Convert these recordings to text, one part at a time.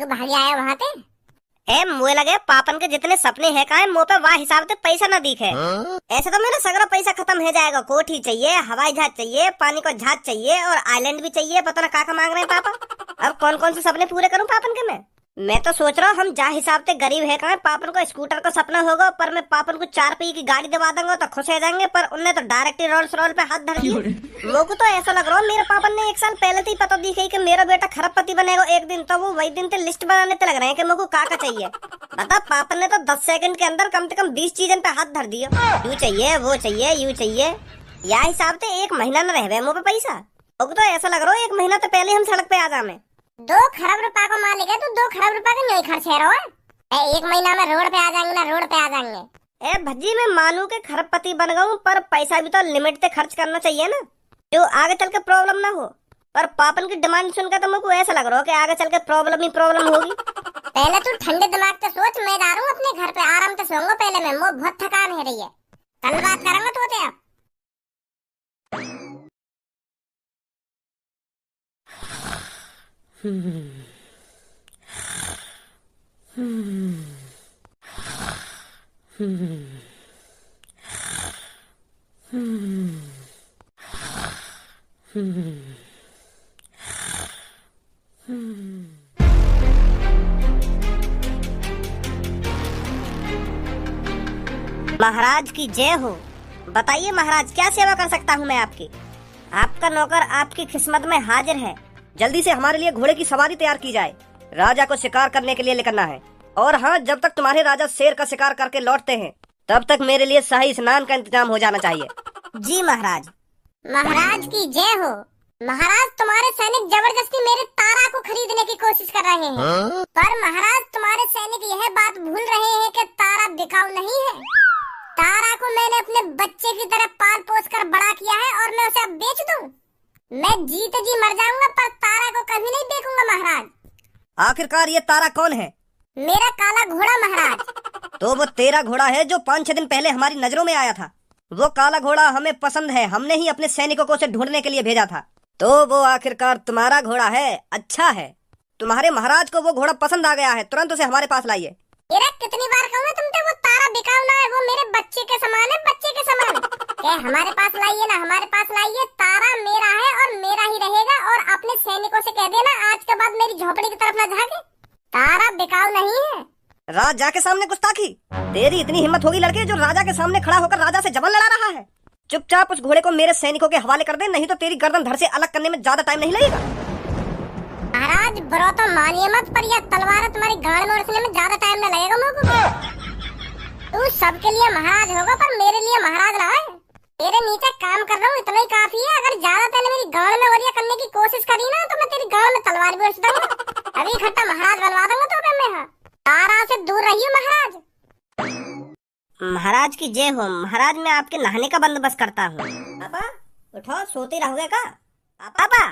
को भाग आया वहाँ पे। ए मुझे लगे पापन के जितने सपने हैं का मुँह पे वाह हिसाब से पैसा न दिखे। ऐसे तो मेरा सगरा पैसा खत्म हो जाएगा। कोठी चाहिए, हवाई जहाज चाहिए, पानी को जहाज चाहिए और आइलैंड भी चाहिए। पता ना का मांग रहे हैं पापा। अब कौन कौन से सपने पूरे करूं पापन के मैं तो सोच रहा हूँ हम जहाँ हिसाब से गरीब है कहा पापन को स्कूटर का सपना होगा, पर मैं पापन को 4 पहिए की गाड़ी दिवा दूंगा तो खुश हो जाएंगे। पर उनने तो डायरेक्ट रोल्स रॉयल पे हाथ धर दिए। लोगों को तो ऐसा लग रहा है मेरे पापन ने 1 साल पहले से ही पता दी कि मेरा बेटा खरबपति बनेगा एक दिन, तो वो वही दिन से लिस्ट बनाने लग रहे हैं कि मेरे को का चाहिए। बता पापन ने तो 10 सेकंड के अंदर कम से कम 20 चीजन पे हाथ धर दिया। यू चाहिए, वो चाहिए, यू चाहिए। या हिसाब से 1 महीना न रह मुँह पे पैसा। अब तो ऐसा लग रहा है 1 महीना तो पहले हम सड़क पे आ जाए। 2 खरब रुपए को मालिक है तो 2 खरब रुपए का नहीं खर्च है रहा है। 1 महीना में रोड पे आ जाएंगे ना, रोड पे आ जाएंगे। ए भज्जी मैं मानू के खरबपति बन गऊं, पर पैसा भी तो लिमिट से खर्च करना चाहिए ना, जो आगे चल के प्रॉब्लम ना हो। पर पापन की डिमांड सुनकर तो मुझको ऐसा लग रहा है कि आगे चल के प्रॉब्लम ही प्रॉब्लम होगी। पहले तू ठंडे दिमाग से सोच। मैं जा रहा हूँ अपने घर पे, आराम से सोऊंगा। पहले मैं बहुत थकान है रही है। कल बात करेंगे तो आप। महाराज की जय हो। बताइए महाराज क्या सेवा कर सकता हूँ मैं आपकी। आपका नौकर आपकी किस्मत में हाजिर है। जल्दी से हमारे लिए घोड़े की सवारी तैयार की जाए। राजा को शिकार करने के लिए निकलना है। और हाँ, जब तक तुम्हारे राजा शेर का शिकार करके लौटते हैं तब तक मेरे लिए शाही स्नान का इंतजाम हो जाना चाहिए। जी महाराज। महाराज की जय हो। महाराज तुम्हारे सैनिक जबरदस्ती मेरे तारा को खरीदने की कोशिश कर रहे हैं। पर महाराज तुम्हारे सैनिक यह बात भूल रहे हैं कि तारा बिकाऊ नहीं है। तारा को मैंने अपने बच्चे की तरह पाल पोस कर बड़ा किया है और मैं उसे अब बेच दूं? मैं जीते जी मर जाऊंगा पर तारा को कभी नहीं बेचूंगा महाराज। आखिरकार ये तारा कौन है? मेरा काला घोड़ा महाराज। तो वो तेरा घोड़ा है जो 5-6 दिन पहले हमारी नजरों में आया था। वो काला घोड़ा हमें पसंद है। हमने ही अपने सैनिकों को उसे ढूंढने के लिए भेजा था। तो वो आखिरकार तुम्हारा घोड़ा है। अच्छा है, तुम्हारे महाराज को वो घोड़ा पसंद आ गया है। तुरंत उसे हमारे पास लाइए। कितनी बार कहूँ तुमसे, वो तारा बिकाऊ ना है। वो मेरे बच्चे के समान है, बच्चे के समान। हमारे पास लाइए ना, हमारे पास लाइए। तारा मेरा है और मेरा ही रहेगा। और अपने सैनिकों से कह देना आज के बाद मेरी झोपड़ी की तरफ न झांके। तारा बिकाऊ नहीं है। राजा के सामने गुस्ताखी? तेरी इतनी हिम्मत होगी लड़के, जो राजा के सामने खड़ा होकर राजा से जबरन लड़ा रहा है? चुपचाप उस घोड़े को मेरे सैनिकों के हवाले कर दे, नहीं तो तेरी गर्दन धड़ से अलग करने में ज्यादा टाइम नहीं लगेगा। महाराज बुरा तो मानिए मत, पर यह तलवार तुम्हारी गाड़ में उड़ने में ज्यादा टाइम न लगेगा मुझको। तू सबके लिए महाराज होगा पर मेरे लिए महाराज रहा है। तेरे नीचे काम कर रहा हूँ, इतना ही काफी है। अगर ज्यादा पहले मेरी गाड़ में वरिया करने की कोशिश करी ना तो मैं तेरी गाड़ में तलवार भी उड़ दूंगा। अभी इकट्ठा महाराज बनवा दूंगा तो मैं। तारा से दूर रहिए महाराज। महाराज की जय हो। महाराज मैं आपके नहाने का बंदोबस्त करता हूँ। पापा उठो, सोते रहोगे का? पापा।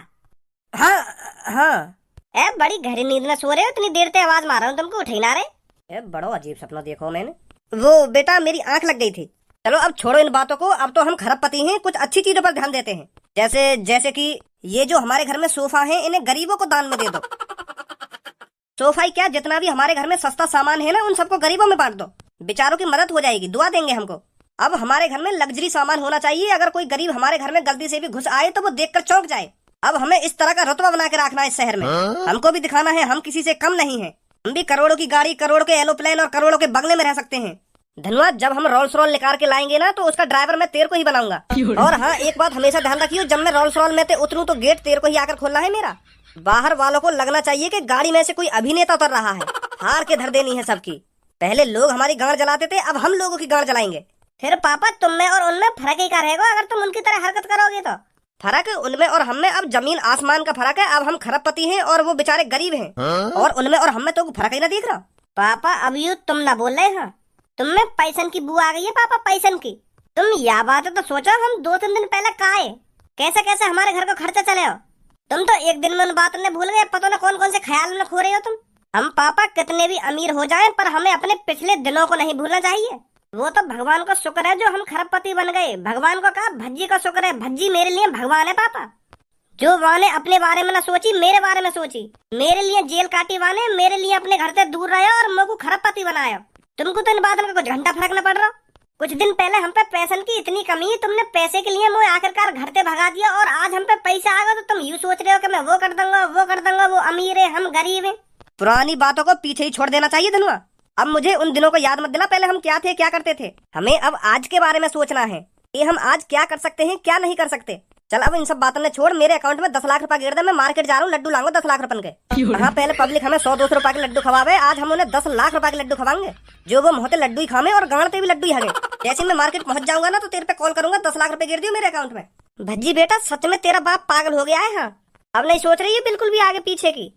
हाँ। ए बड़ी गहरी नींद में सो रहे हो, इतनी देर से आवाज मार रहा हूँ, तुमको उठे ना रहे? बड़ा अजीब सपना देखो मैंने। वो बेटा मेरी आंख लग गई थी। चलो अब छोड़ो इन बातों को। अब तो हम खरबपति हैं, कुछ अच्छी चीजों पर ध्यान देते हैं। जैसे कि ये जो हमारे घर में सोफा है, इन्हें गरीबों को दान में दे दो। सोफा ही क्या, जितना भी हमारे घर में सस्ता सामान है ना, उन सबको गरीबों में बांट दो। बेचारों की मदद हो जाएगी, दुआ देंगे हमको। अब हमारे घर में लग्जरी सामान होना चाहिए। अगर कोई गरीब हमारे घर में गलती से भी घुस आए तो वो देखकर चौंक जाए। अब हमें इस तरह का रुतबा बना के रखना है इस शहर में। हमको भी दिखाना है हम किसी से कम नहीं है। हम भी करोड़ों की गाड़ी, करोड़ों के एरोप्लेन और करोड़ों के बंगले में रह सकते हैं। धन्यवाद। जब हम रोल्स रॉयल निकाल के लाएंगे ना तो उसका ड्राइवर मैं तेरे को ही बनाऊंगा। और हाँ, एक बात हमेशा ध्यान रखियो, जब मैं रोल्स रॉयल में से उतरूं तो गेट तेरे को ही आकर खोलना है मेरा। बाहर वालों को लगना चाहिए कि गाड़ी में से कोई अभिनेता उतर रहा है। हार के धर देनी है सबकी। पहले लोग हमारी गाड़ जलाते थे, अब हम लोगों की गाड़ जलाएंगे। फिर पापा तुम में और उनमें फर्क ही का रहेगा अगर तुम उनकी तरह हरकत करोगे तो। फर्क उनमें और हम में अब जमीन आसमान का फर्क है। अब हम खरबपति हैं और वो बेचारे गरीब हैं। और उनमें और हम में तो फर्क ही ना दिख रहा। पापा अब यूँ तुम ना बोल रहे हो। तुम में पैसन की बुआ आ गई है पापा, पैसन की। तुम यह बात है तो सोचो, हम 2-3 दिन पहले कहा है कैसे कैसे हमारे घर को खर्चा चले हो। तुम तो एक दिन में उन बातों ने भूल गए। पता ना कौन कौन से ख्याल में खो रहे हो तुम। हम पापा कितने भी अमीर हो जाएं, पर हमें अपने पिछले दिनों को नहीं भूलना चाहिए। वो तो भगवान का शुक्र है जो हम खरबपति बन गए। भगवान को कहा भज्जी का शुक्र है। भज्जी मेरे लिए भगवान है पापा। जो वाने अपने बारे में ना सोची, मेरे बारे में सोची, मेरे लिए जेल काटी वाने, मेरे लिए अपने घर से दूर रहे और मेरे को खरबपति बनाया। तुमको तो इन बातों का कुछ घंटा फर्क न पड़ रहा। कुछ दिन पहले हम पे पैसन की इतनी कमी, तुमने पैसे के लिए मुझे आखिरकार घर से भगा दिया, और आज हम पे पैसा आ गया तो तुम यूँ सोच रहे हो कि मैं वो कर दूंगा, वो कर दूंगा, वो अमीर है हम गरीब है। पुरानी बातों को पीछे ही छोड़ देना चाहिए धनुआ। अब मुझे उन दिनों को याद मत दिला, पहले हम क्या थे, क्या करते थे। हमें अब आज के बारे में सोचना है कि हम आज क्या कर सकते हैं, क्या नहीं कर सकते। चल अब इन सब बातों ने छोड़, मेरे अकाउंट में 10 लाख रुपए गिर दे, मैं मार्केट जा रहा हूँ, लड्डू लाऊंगा 10 लाख रुपए के। हाँ, पहले पब्लिक हमें 100-200 रुपए के लड्डू खवावे, आज हम उन्हें 10 लाख रुपए के लड्डू खवाएंगे, जो वो मोहते लड्डू ही खावे और गांडते भी लड्डू ही हगे। जैसे मैं मार्केट पहुंच जाऊंगा ना तो तेरे पे कॉल करूंगा, 10 लाख रुपए गिर दियो मेरे अकाउंट में। भज्जी बेटा, सच में तेरा बाप पागल हो गया है। हाँ, अब नहीं सोच रही है बिल्कुल भी आगे पीछे की।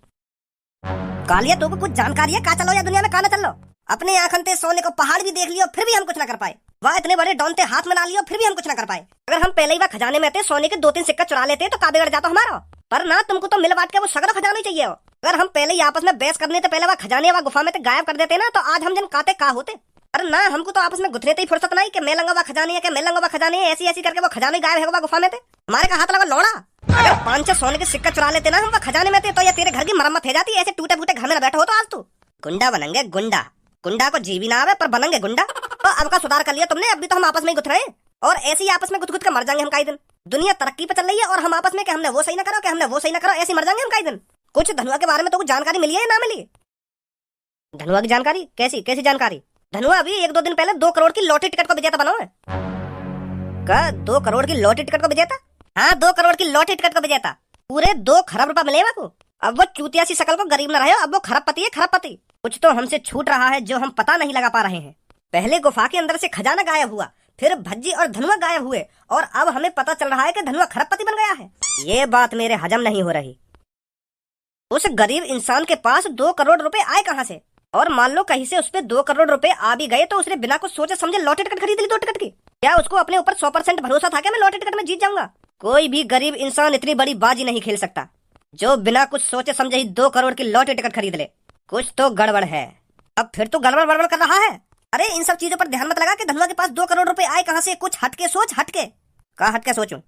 कालिया, तो कुछ जानकारी है? कहाँ चलो या दुनिया में कहाँ न चलो? अपने आंखन ते सोने को पहाड़ भी देख लियो फिर भी हम कुछ ना कर पाए। वह इतने बड़े डॉन ते हाथ में ना लियो फिर भी हम कुछ ना कर पाए। अगर हम पहले ही वह खजाने में थे, सोने के 2-3 सिक्का चुरा लेते तो का बिगड़ जाता हमारा। पर ना, तुमको तो मिल बांट के वो सगरा खजाना ही चाहिए हो। अगर हम पहले ही आपस में बहस करने से पहले वह खजाने वह गुफा में गायब कर देते ना तो आज हम जन काते का होते। अरे ना, हमको तो आपस में गुथने ही फुर्सत नहीं कि मैं लंगा वह खजाने है, कि मैं लंगा वह खजाने है, ऐसी ऐसी करके वो खजाने गायब है गुफा में थे। हमारे का हाथ लगा लौड़ा। अगर 5-6 सोने के सिक्का चुरा लेते ना हम वह खजाने में थे तो ये तेरे घर की मरम्मत हो जाती। ऐसे टूटे फूटे घर में बैठा हो तो आज तू गुंडा बनेंगे। गुंडा गुंडा को जीवी ना आवे पर बनेंगे गुंडा। तो अब का सुधार कर लिया तुमने, अभी तो हम आपस में ही गुथ रहे हैं और ऐसे ही आपस में गुथ गुथ के मर जाएंगे हम कई दिन। दुनिया तरक्की पे चल रही है और हम आपस में कि हमने वो सही ना करो, कि हमने वो सही ना करो, ऐसे मर जाएंगे हम कई दिन। कुछ धनुआ के बारे में तो कुछ जानकारी मिली है ना मिली? धनुआ की जानकारी? कैसी कैसी जानकारी? धनुआ अभी 1-2 दिन पहले 2 करोड़ की लॉटरी टिकट को विजेता बना है। का 2 करोड़ की लॉटरी टिकट को विजेता? हाँ, 2 करोड़ की लॉटरी टिकट को विजेता। पूरे 2 खरब रुपए मिले को। अब वो चूतिया सी शकल को गरीब न रहे, अब वो खरबपति है, खरबपति। कुछ तो हमसे छूट रहा है जो हम पता नहीं लगा पा रहे हैं। पहले गुफा के अंदर से खजाना गायब हुआ, फिर भज्जी और धनुआ गायब हुए, और अब हमें पता चल रहा है कि धनुआ खरबपति बन गया है। ये बात मेरे हजम नहीं हो रही। उस गरीब इंसान के पास 2 करोड़ रुपए आए कहाँ से? और मान लो कहीं से उस पे 2 करोड़ रुपए आ भी गए तो उसने बिना कुछ सोचे समझे लॉटरी टिकट खरीद ली 2 टिकट की। क्या उसको अपने ऊपर 100% भरोसा था कि मैं लॉटरी टिकट में जीत जाऊंगा? कोई भी गरीब इंसान इतनी बड़ी बाजी नहीं खेल सकता जो बिना कुछ सोचे समझे ही 2 करोड़ की लॉटरी टिकट खरीद ले। कुछ तो गड़बड़ है। अब फिर तो गड़बड़ बड़बड़ कर रहा है। अरे इन सब चीजों पर ध्यान मत लगा कि धनुआ के पास 2 करोड़ रुपए आए कहाँ से। कुछ हटके सोच, हटके। कहाँ हटके सोचूं?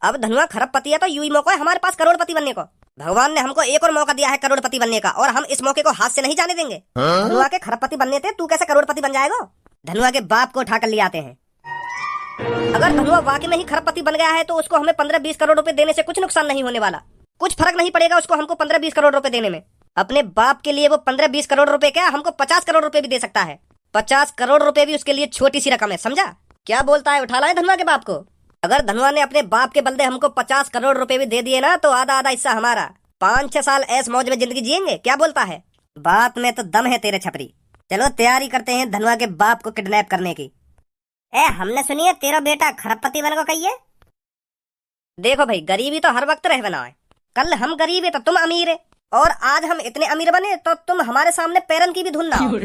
अब धनुआ खरबपति है तो यूं ही मौका है हमारे पास करोड़पति बनने को। भगवान ने हमको एक और मौका दिया है करोड़पति बनने का, और हम इस मौके को हाथ से नहीं जाने देंगे। धनुआ के खरबपति बनने थे, तू कैसे करोड़पति बन जाएगा? धनुआ के बाप को उठा कर ले आते हैं। अगर धनुआ वाकई में ही खरबपति बन गया है तो उसको हमें 15-20 करोड़ रुपए देने से कुछ नुकसान नहीं होने वाला। कुछ फर्क नहीं पड़ेगा उसको हमको 15-20 करोड़ रुपए देने में। अपने बाप के लिए वो 15-20 करोड़ रुपए क्या, हमको 50 करोड़ रुपए भी दे सकता है। 50 करोड़ रुपए भी उसके लिए छोटी सी रकम है, समझा? क्या बोलता है, उठा लाए धनुआ के बाप को? अगर धनुआ ने अपने बाप के बलदे हमको 50 करोड़ रुपए भी दे दिए ना तो आधा आधा हिस्सा हमारा। 5-6 साल ऐस मौज में जिंदगी जिएंगे। क्या बोलता है? बात में तो दम है तेरे छपरी। चलो तैयारी करते हैं धनुआ के बाप को किडनैप करने की। हमने सुनी है तेरा बेटा खरबपति बन को कही है। देखो भाई, गरीबी तो हर वक्त रह बना है। कल हम गरीब है तो तुम अमीर है, और आज हम इतने अमीर बने तो तुम हमारे सामने पैरन की भी धुन ना हो।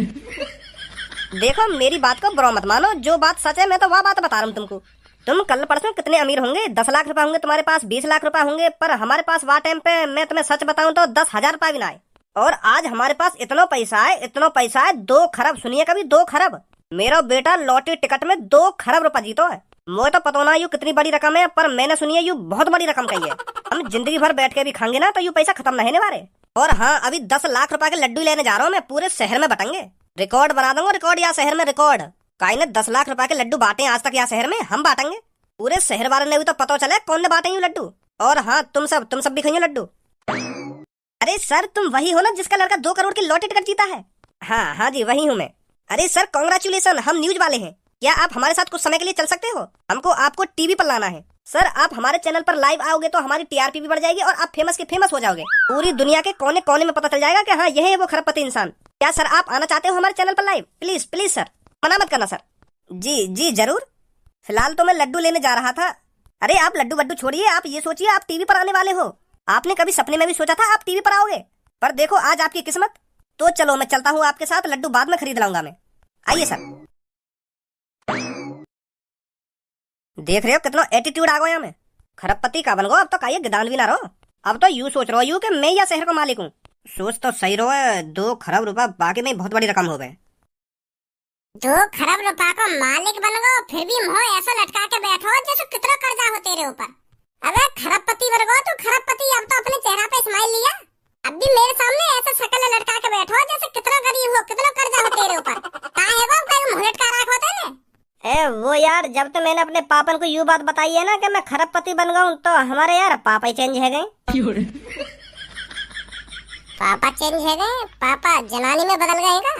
देखो मेरी बात को बुरा मत मानो, जो बात सच है मैं तो वह बात बता रहा हूँ तुमको। तुम कल परसों कितने अमीर होंगे, 10 लाख रुपए होंगे तुम्हारे पास, 20 लाख रुपए होंगे, पर हमारे पास वह टाइम पे मैं तुम्हें सच बताऊं तो 10,000 रुपए भी ना आए। और आज हमारे पास इतना पैसा है, इतना पैसा है, 2 खरब। सुनिए कभी, 2 खरब। मेरा बेटा लॉटरी टिकट में 2 खरब रुपए जीतो है। मुझे तो पता ना यू कितनी बड़ी रकम है, पर मैंने सुनी है यू बहुत बड़ी रकम कही है। हम जिंदगी भर बैठ के भी खाएंगे ना तो यू पैसा खत्म नहीं होने वाले। और हाँ, अभी 10 लाख रुपए के लड्डू लेने जा रहा हूँ मैं, पूरे शहर में बटेंगे। रिकॉर्ड बना दूंगा, रिकॉर्ड यहाँ शहर में रिकॉर्ड। काई ने 10 लाख रुपए के लड्डू बांटे आज तक यहाँ शहर में, हम बांटेंगे। पूरे शहर वाले ने भी तो पता चले कौन ने बांटे यू लड्डू। और हाँ, तुम सब भी खाइए लड्डू। अरे सर, तुम वही हो ना जिसका लड़का 2 करोड़ की लॉटरी टिकट जीता है? हाँ हाँ जी, वही हूँ मैं। अरे सर कांग्रेचुलेसन, हम न्यूज वाले हैं। क्या आप हमारे साथ कुछ समय के लिए चल सकते हो? हमको आपको टीवी पर लाना है। सर आप हमारे चैनल पर लाइव आओगे तो हमारी टीआरपी भी बढ़ जाएगी और आप फेमस के फेमस हो जाओगे। पूरी दुनिया के कोने कोने में पता चल जाएगा कि हाँ यह है वो खरबपति इंसान। क्या सर आप आना चाहते हो हमारे चैनल पर लाइव? प्लीज प्लीज सर, मना मत करना सर। जी जी जरूर। फिलहाल तो मैं लड्डू लेने जा रहा था। अरे आप लड्डू वड्डू छोड़िए, आप ये सोचिए आप टीवी पर आने वाले हो। आपने कभी सपने में भी सोचा था आप टीवी पर आओगे? पर देखो आज आपकी किस्मत। तो चलो मैं चलता हूँ आपके साथ, लड्डू बाद में खरीद लाऊंगा मैं। आइए सर। देख रहे हो कितना एटीट्यूड आ गया मैं। खरबपति का बन गो, अब तो काये गिदान भी ना रहो। अब तो यूं सोच रहो कि मैं या शहर का मालिक हूँ। सोच तो सही रहो है, 2 खरब रुपया बाकी में बहुत बड़ी रकम हो गए। 2 खरब रुपया का मालिक बन गो, फिर भी मुंह ऐसा लटका के बैठो जैसे कितना कर्जा हो तेरे ऊपर। अबे खरबपति वर्गो तू खरबपति, अब तो अपने चेहरा पे स्माइल लिया। अब भी मेरे सामने ऐसा शक्ल लटका के बैठो जैसे कितना गरीब हो, कितना कर्जा हो तेरे ऊपर। काहे है वो कहीं मुहलट का राख होता है ने। वो यार जब तो मैंने अपने पापन को यूं बात बताई है ना कि मैं खरबपति बन गया हूँ, तो हमारे यार पापा ही चेंज है गए। पापा चेंज है गए? पापा जनानी में बदल गए का?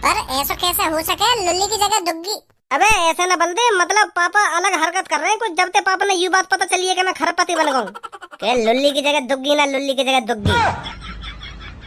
पर ऐसा कैसे हो सके, लुल्ली की जगह दुग्गी। अबे ऐसा ना बोल दे, मतलब पापा अलग हरकत कर रहे हैं कुछ। जब ते पापा ने यूं बात पता चली है कि मैं खरबपति बन गया हूँ कि लुल्ली की जगह दुग्गी ना लुल्ली की जगह दुग्गी।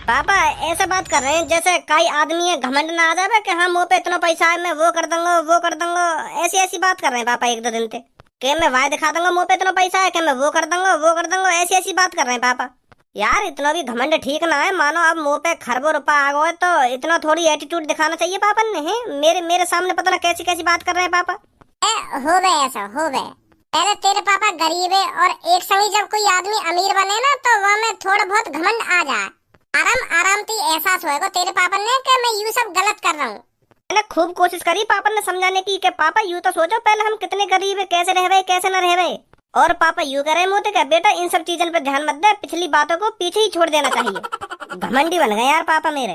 पापा ऐसा बात कर रहे हैं जैसे कई आदमी है घमंड ना आ जाए कि हाँ मुँह पे इतना पैसा है, मैं वो कर दूंगा वो कर दूंगा। ऐसी ऐसी बात कर रहे हैं पापा एक दो दिन से कि मैं वाय दिखा दूंगा मुँह पे इतना पैसा है कि मैं वो कर दूंगा वो कर दूंगा। ऐसी ऐसी बात कर रहे हैं पापा। यार इतना भी घमंड ठीक ना है। मानो अब मुंह पे खरबों रुपया आ गए तो इतना थोड़ी एटीट्यूड दिखाना चाहिए पापा ने। है मेरे सामने पता ना कैसी कैसी बात कर रहे हैं पापा। हो गए ऐसा हो गए। पहले तेरे पापा गरीब है और एक संगी जब कोई आदमी अमीर बने ना तो वह में थोड़ा बहुत घमंड आ जाए। आराम आराम से एहसास होएगा तेरे पापा ने कि मैं यूं सब गलत कर रहा हूँ। मैंने खूब कोशिश करी पापा ने समझाने की कि पापा यूं तो सोचो पहले हम कितने गरीब है, कैसे रह रहे कैसे न रह रहे। और पापा यूं करे मोते क्या बेटा इन सब चीजों पे ध्यान मत दे, पिछली बातों को पीछे ही छोड़ देना चाहिए। घमंडी बन गए यार पापा मेरे।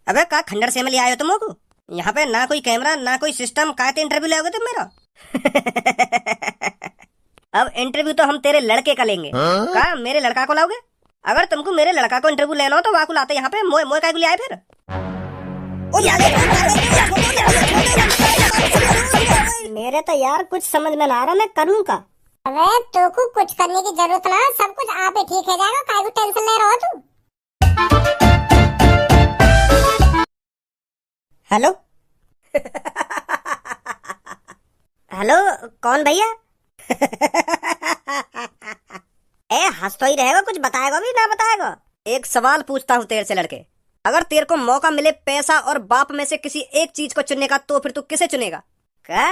अबे का खंडर से में ले आयो तुम को? यहाँ पे ना कोई कैमरा ना कोई सिस्टम, काहे इंटरव्यू लोगे तुम मेरा? अब इंटरव्यू तो हम तेरे लड़के का लेंगे। का मेरे लड़का को लाओगे? अगर तुमको मेरे लड़का को इंटरव्यू लेना हो तो वाकु लाते यहाँ पे। मोए मोए काय को ले आए फिर? मेरे तो यार कुछ समझ में ना आ रहा मैं करूँ का। अबे तो को कुछ करने की जरूरत ना, सब कुछ आप ही ठीक हो जाएगा। काहे को टेंशन ले रहा हो तू? हेलो हेलो कौन भैया? ए हंस तो ही रहेगा, कुछ बताएगा भी ना बताएगा? एक सवाल पूछता हूँ तेरे से लड़के, अगर तेरे को मौका मिले पैसा और बाप में से किसी एक चीज को चुनने का तो फिर तू किसे चुनेगा? क्या?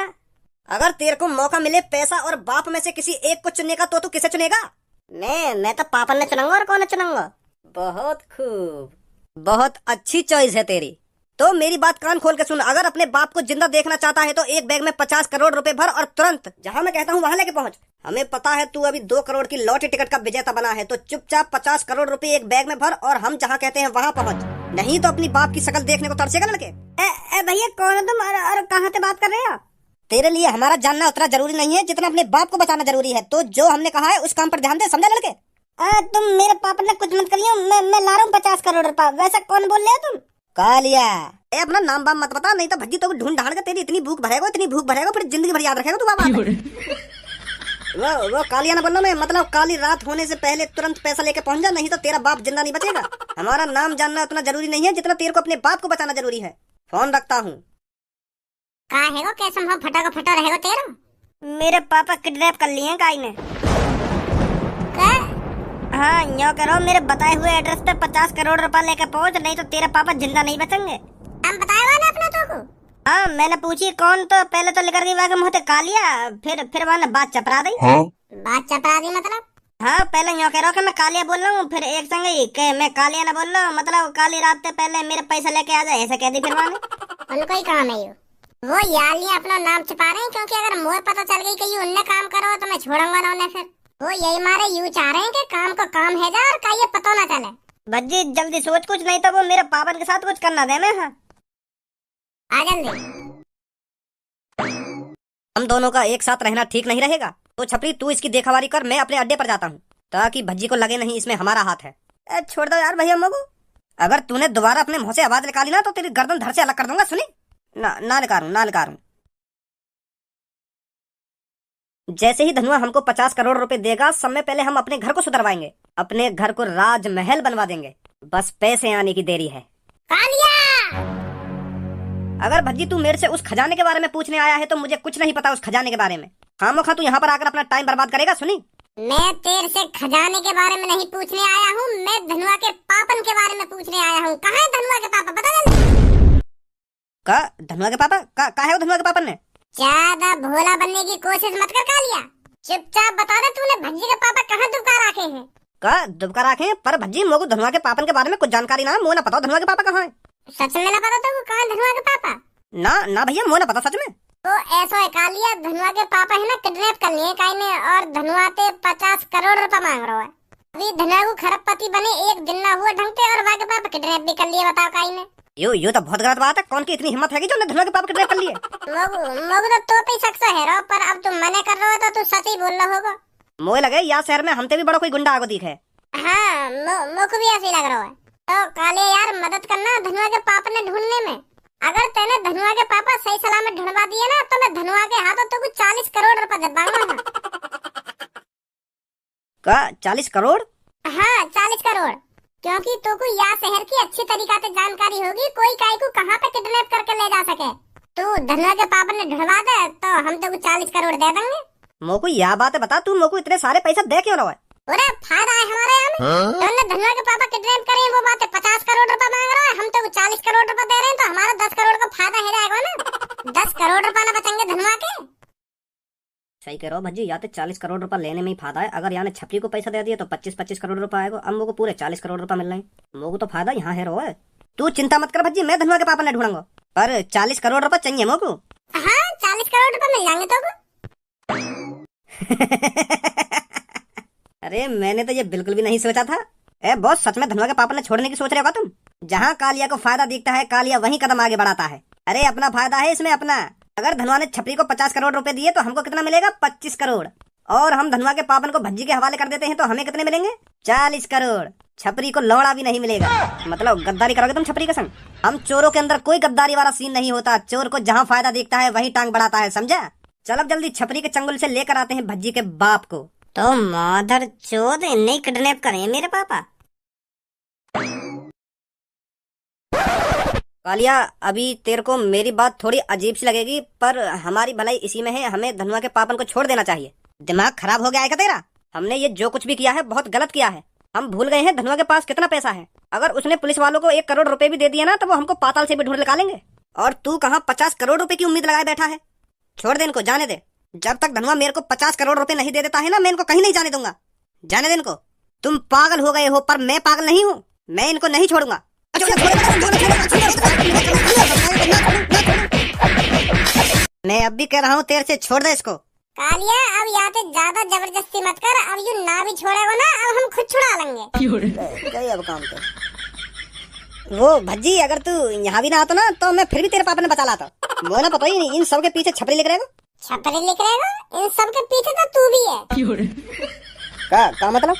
अगर तेरे को मौका मिले पैसा और बाप में से किसी एक को चुनने का तो तू किसे चुनेगा? मैं तो पापा ने चुनूंगा और कौन चुनूंगा। बहुत खूब, बहुत अच्छी चॉइस है तेरी। तो मेरी बात कान खोल के सुन, अगर अपने बाप को जिंदा देखना चाहता है तो एक बैग में 50 करोड़ रुपए भर और तुरंत जहां मैं कहता हूं वहां लेके पहुंच। हमें पता है तू अभी 2 करोड़ की लॉटरी टिकट का विजेता बना है, तो चुपचाप 50 करोड़ रुपए एक बैग में भर और हम जहां कहते हैं वहां पहुंच। नहीं तो अपनी बाप की शक्ल देखने को तरसेगा लड़के। भैया कौन है तुम और कहाँ से बात कर रहे हो? तेरे लिए हमारा जानना उतना जरूरी नहीं है जितना अपने बाप को बचाना जरूरी है। तो जो हमने कहा है उस काम पर ध्यान दे, समझा लड़के? तुम मेरे पापा ने कुछ मत करियो, मैं ला रहा हूँ 50 करोड़ रुपया। वैसा कौन बोल रहे हो तुम? कालिया अपना नाम बाम मत बता, नहीं तो भज्जी तो ढूंढ ढांड के तेरी इतनी भूख भरेगा फिर जिंदगी भर याद रखेगा तू बाबा। वो कालिया ना बोलना, मैं मतलब काली रात होने से पहले तुरंत पैसा लेके पहुंच जा, नहीं तो तेरा बाप जिंदा नहीं बचेगा। हमारा नाम जानना उतना जरूरी नहीं है जितना तेरे को अपने बाप को बचाना जरूरी है। फोन रखता हूँ। का हैगो कैसे हम फटा का फटा रहेगा तेरा? मेरे पापा किडनैप कर लिए हैं काई ने। क्या? हाँ यो करो, मेरे बताए हुए एड्रेस पे 50 करोड़ रुपया लेके पहुंच, नहीं तो तेरे पापा जिंदा नहीं बचेंगे। हम बताएगा ना अपना तो को? हाँ मैंने पूछी कौन, तो पहले तो लेकर गई वहाँ के मुँह से कालिया, फिर वहाँ ने बात चपरा दी। बात चपरा दी मतलब? हाँ पहले यो कह रहा कि मैं कालिया बोल रहा हूँ, फिर एक संग के मैं कालिया ना बोल रहा हूँ, मतलब काली रात से पहले मेरे पैसा लेके आ जाए ऐसा कह दी। फिर वहाँ उनको ही काम है वो यार अपना नाम छिपा रहे हैं, क्योंकि अगर मुझे पता चल गई कि उनने काम करो तो मैं छोड़ूंगा ना उन्हें। फिर वो यही मारे यूं चाह रहे हैं कि काम को काम है जा और का ये पता ना चले। भज्जी जल्दी सोच कुछ, नहीं तो वो मेरे पापा के साथ कुछ करना दे। मैं हाँ आ जल्दी। हम दोनों का एक साथ रहना ठीक नहीं रहेगा। तो छपरी तू इसकी देखावारी कर, मैं अपने अड्डे पर जाता हूँ ताकि भज्जी को लगे नहीं इसमें हमारा हाथ है। छोड़ दो यार भैया मगू, अगर तूने दोबारा अपने मुंह से आवाज निकाली ना तो तेरी गर्दन धड़ से अलग कर दूंगा। सुनी ना निकालूं। जैसे ही धनुआ हमको 50 करोड़ रुपए देगा, समय पहले हम अपने घर को सुधरवाएंगे, अपने घर को राजमहल बनवा देंगे। बस पैसे आने की देरी है। कालिया! अगर भज्जी तू मेरे से उस खजाने के बारे में पूछने आया है तो मुझे कुछ नहीं पता उस खजाने के बारे में। खामोखा तू यहाँ पर आकर अपना टाइम बर्बाद करेगा। सुनी, मैं तेरे से खजाने के बारे में नहीं पूछने आया हूँ, मैं धनुआ के पापन के बारे में पूछने आया हूँ। कहाँ है धनुआ के पापा, बता जल्दी। का धनुआ के पापा का है वो धनुआ के पापा ने? ज्यादा भोला बनने की कोशिश मत कर कालिया, चुपचाप बता दे तूने भज्जी के पापा कहाँ दुबका रखे हैं? का दुबका रखे? पर भज्जी मोको धनुआ के पापन के बारे में कुछ जानकारी ना, मुझे ना पता धनुआ के पापा कहाँ है। सच में ना पता तो कहाँ धनुआ के पापा? ना भैया मुझे ना पता सच में। तो ऐसा है कालिया, धनुआ के पापा है ना किडनैप कर लिए काई ने, और धनुआ ते 50 करोड़ रुपए मांग रहा है। अभी धनुआ को खरबपति बने एक दिन ना हुआ ढंग से और वहाँ के पापा किडनैप भी कर लिए, बताओ काई ने। यो तो बहुत गलत बात है। कौन की इतनी हिम्मत है कि जो धनुआ के पापा किडनैप कर लिए? मोगू तो पे शक से है रो, पर अब तुम मने कर रहे हो तो तू सच ही बोल रहा होगा। मोए लगे या शहर में हमसे भी बड़ा कोई गुंडा आगो दिखे। हाँ मोको भी ऐसे ही लग रहा है। तो काले यार मदद करना धनुआ के पापा ने ढूंढने में। अगर तेने धनुआ के पापा सही सलामत ढूंढवा दिए ना तो मैं धनुआ के हाथों तो कुछ 40 करोड़ रुपए दे दूंगा। का 40 करोड़? हाँ 40 करोड़, क्योंकि तो को या शहर की अच्छी तरीका से जानकारी होगी कोई काई को कहाँ पे किडनैप करके ले जा सके। तू धनुआ के पापा ने ढूंढवा दे तो हम तो 40 करोड़ दे देंगे। मोको यह बात है बता, तू मोको इतने सारे पैसा दे क्यों रहा है? अरे फायदा है हमारे यहाँ में। तो धनुआ के पापा किडनैप करे वो बात है, 50 करोड़ रुपए मांग रहा है, हम तो 40 करोड़ रुपए दे रहे हैं, तो हमारा 10 करोड़ का फायदा हो जाएगा ना। 10 करोड़ रुपए ना बचेंगे धनुआ के। सही कह रहे हो भज्जी, या तो 40 करोड़ रुपए लेने में ही फायदा है। अगर यहाँ ने छपरी को पैसा दे दिया तो 25-25 करोड़ रुपए आएगा। अब मोको पूरे 40 करोड़ रुपए मिल रहे हैं। मोको तो फायदा यहाँ है रो है। तू चिंता मत कर भज्जी, मैं धनुआ के पापा ने ढूंढूंगा, पर 40 करोड़ रुपए चाहिए मोको। हाँ 40 करोड़ रुपए मिल जाएंगे तो। अरे मैंने तो ये बिल्कुल भी नहीं सोचा था। ए बॉस, सच में धनुआ के पापा ने छोड़ने की सोच रहे हो तुम? जहाँ कालिया को फायदा दिखता है कालिया वहीं कदम आगे बढ़ाता है। अरे अपना फायदा है इसमें अपना। अगर धनुआ ने छपरी को 50 करोड़ रुपए दिए तो हमको कितना मिलेगा? 25 करोड़। और हम धनुआ के पापन को भज्जी के हवाले कर देते हैं तो हमें कितने मिलेंगे? 40 करोड़। छपरी को लौड़ा भी नहीं मिलेगा। मतलब गद्दारी करोगे तुम छपरी के संग? हम चोरों के अंदर कोई गद्दारी वाला सीन नहीं होता। चोर को जहाँ फायदा दिखता है वहीं टांग बढ़ाता है, समझा? चल अब जल्दी छपरी के चंगुल से लेकर आते हैं भज्जी के बाप को। तो माधर चोद नहीं किडनैप करे मेरे पापा। कालिया, अभी तेरे को मेरी बात थोड़ी अजीब सी लगेगी, पर हमारी भलाई इसी में है। हमें धनुआ के पापन को छोड़ देना चाहिए। दिमाग खराब हो गया है क्या तेरा? हमने ये जो कुछ भी किया है बहुत गलत किया है। हम भूल गए हैं धनुआ के पास कितना पैसा है। अगर उसने पुलिस वालों को 1 करोड़ रुपए भी दे दिया ना तो वो हमको पाताल से भी ढूंढ निकालेंगे। और तू कहाँ 50 करोड़ रुपए की उम्मीद लगाए बैठा है? छोड़ दे इनको, जाने दे। जब तक धनुआ मेरे को 50 करोड़ रुपए नहीं दे देता है ना, मैं इनको कहीं नहीं जाने दूंगा। जाने दे इनको। तुम पागल हो गए हो, पर मैं पागल नहीं हूँ। मैं इनको नहीं छोड़ूंगा। मैं अब भी कह रहा हूँ तेरे से, छोड़ दे इसको। कालिया अब यहाँ पे ज्यादा जबरदस्ती मत कर। अब यू ना भी छोड़ेगा ना, अब हम खुद छुड़ा लेंगे। गई अब काम पे। वो भज्जी, अगर तू यहाँ भी ना आता ना तो मैं फिर भी तेरे पापा ने बचा लाता। वो ना पता ही नहीं इन सब के पीछे छपरी लिख रहेगा। छपरी लिख रहेगा? इन सब के पीछे तो तू भी है। का मतलब?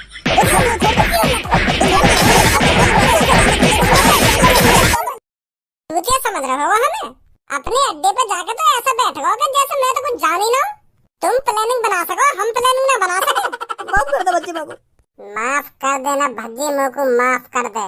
तू क्या समझ रहे हो हमें? अपने अड्डे पे जाके तो ऐसा बैठोगे कि जैसे मैं तो कुछ जान ही ना। तुम प्लानिंग बना सको, हम प्लानिंग ना बना सके। माफ कर दे बच्चे बाबू। माफ कर देना भज्जी, मुझको माफ कर दे।